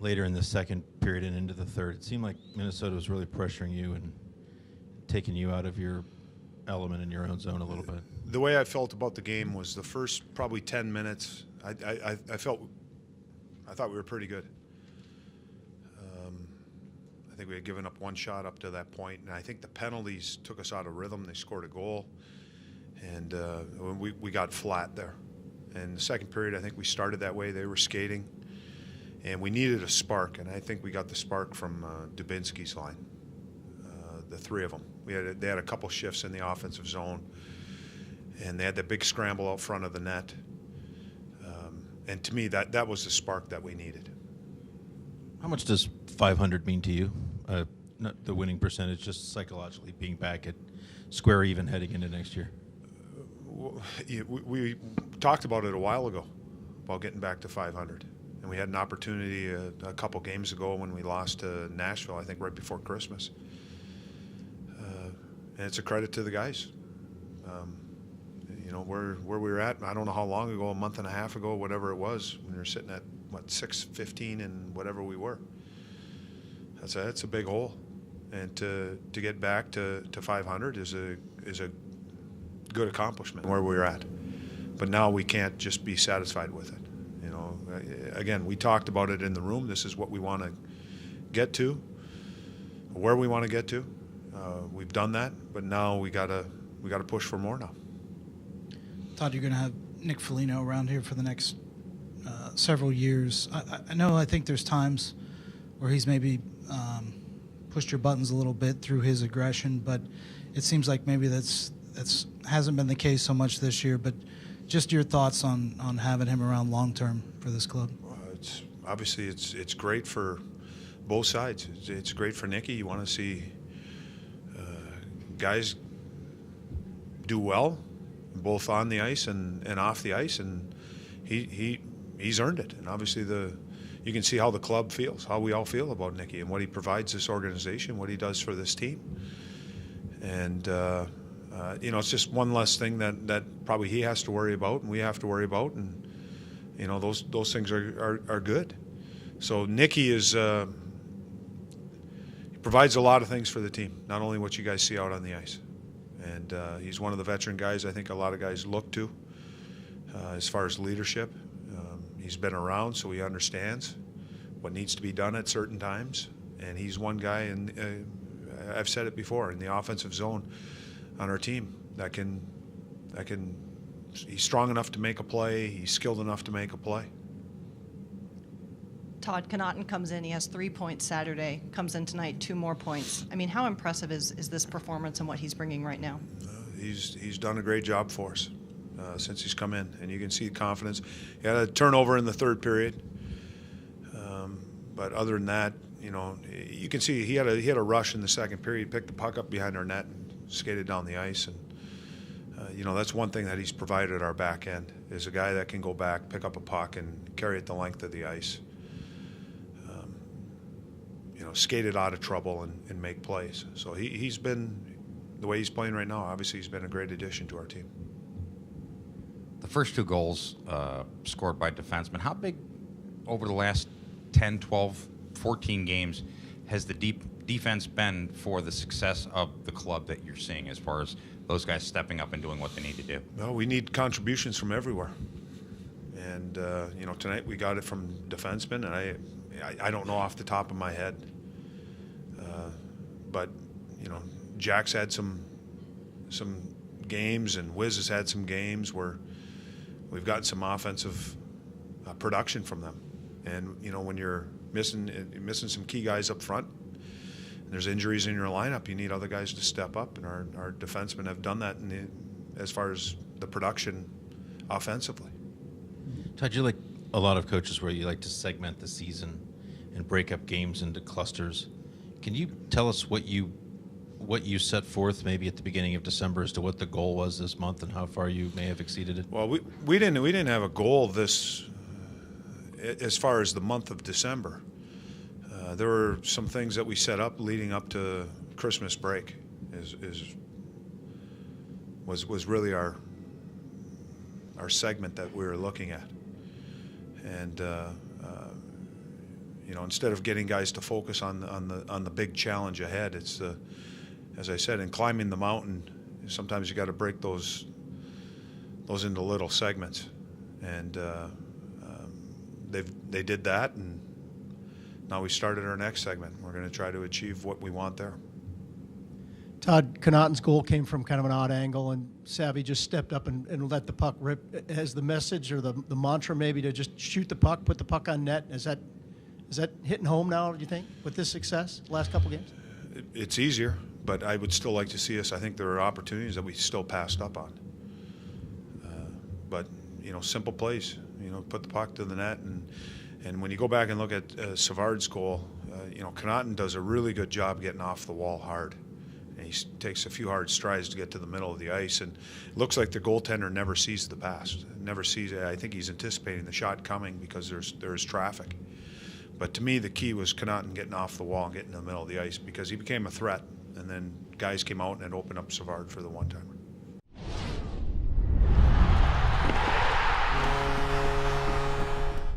later in the second period and into the third, it seemed like Minnesota was really pressuring you and taking you out of your element in your own zone a little bit. The way I felt about the game was the first probably 10 minutes, I thought we were pretty good. I think we had given up one shot up to that point, and I think the penalties took us out of rhythm. They scored a goal, and we got flat there. And the second period, I think we started that way. They were skating, and we needed a spark, and I think we got the spark from Dubinsky's line, the three of them. They had a couple shifts in the offensive zone, and they had that big scramble out front of the net. And to me, that was the spark that we needed. How much does 500 mean to you? Not the winning percentage, just psychologically being back at square even heading into next year. We talked about it a while ago, about getting back to 500. And we had an opportunity a couple games ago when we lost to Nashville, I think right before Christmas. And it's a credit to the guys. Where we were at, I don't know how long ago, a month and a half ago, whatever it was, when we were sitting at, 615 and whatever we were. That's a big hole. And to get back to 500 is a good accomplishment where we're at. But now we can't just be satisfied with it. Again, we talked about it in the room. This is what we want to get to, where we want to get to. We've done that, but now we gotta push for more now. Todd, you're going to have Nick Foligno around here for the next several years. I think there's times where he's maybe pushed your buttons a little bit through his aggression, but it seems like maybe that's hasn't been the case so much this year. But just your thoughts on having him around long term for this club. It's great for both sides. It's great for Nicky. You want to see guys do well, both on the ice and off the ice, and he's earned it. And obviously you can see how the club feels, how we all feel about Nicky and what he provides this organization, what he does for this team. And it's just one less thing that probably he has to worry about and we have to worry about, and those things are good. So Nicky he provides a lot of things for the team, not only what you guys see out on the ice. And he's one of the veteran guys I think a lot of guys look to as far as leadership. He's been around, so he understands what needs to be done at certain times. And he's one guy, and I've said it before, in the offensive zone on our team that can. He's strong enough to make a play. He's skilled enough to make a play. Todd, Connaughton comes in. He has 3 points Saturday. Comes in tonight, 2 more points. I mean, how impressive is this performance and what he's bringing right now? He's done a great job for us since he's come in, and you can see confidence. He had a turnover in the third period, but other than that, you can see he had a rush in the second period. He picked the puck up behind our net and skated down the ice, and that's one thing that he's provided our back end is a guy that can go back, pick up a puck, and carry it the length of the ice. Skated out of trouble and make plays. So he's been, the way he's playing right now, obviously he's been a great addition to our team. The first 2 goals scored by defensemen. How big over the last 10, 12, 14 games has the defense been for the success of the club that you're seeing as far as those guys stepping up and doing what they need to do? Well, we need contributions from everywhere. And, tonight we got it from defensemen, and I don't know off the top of my head. But Jack's had some games, and Wiz has had some games where we've gotten some offensive production from them. And when you're missing some key guys up front, and there's injuries in your lineup, you need other guys to step up, and our defensemen have done that as far as the production offensively. Todd, you're like a lot of coaches where you like to segment the season and break up games into clusters. Can you tell us what you set forth maybe at the beginning of December as to what the goal was this month and how far you may have exceeded it? Well, we didn't have a goal this as far as the month of December. There were some things that we set up leading up to Christmas break. Was really our segment that we were looking at, and You know, instead of getting guys to focus on the big challenge ahead, it's as I said, in climbing the mountain, sometimes you got to break those into little segments, and they did that, and now we started our next segment. We're going to try to achieve what we want there. Todd, Connaughton's goal came from kind of an odd angle, and Savvy just stepped up and let the puck rip. Has the message or the mantra maybe to just shoot the puck, put the puck on net, is that hitting home now, do you think, with this success the last couple games? It's easier, but I would still like to see us. I think there are opportunities that we still passed up on. But, you know, simple plays, you know, put the puck to the net. And when you go back and look at Savard's goal, you know, Connaughton does a really good job getting off the wall hard. And he takes a few hard strides to get to the middle of the ice. And it looks like the goaltender never sees the pass, never sees it. I think he's anticipating the shot coming because there's traffic. But to me, the key was Connaughton getting off the wall and getting in the middle of the ice, because he became a threat. And then guys came out and it opened up Savard for the one-timer.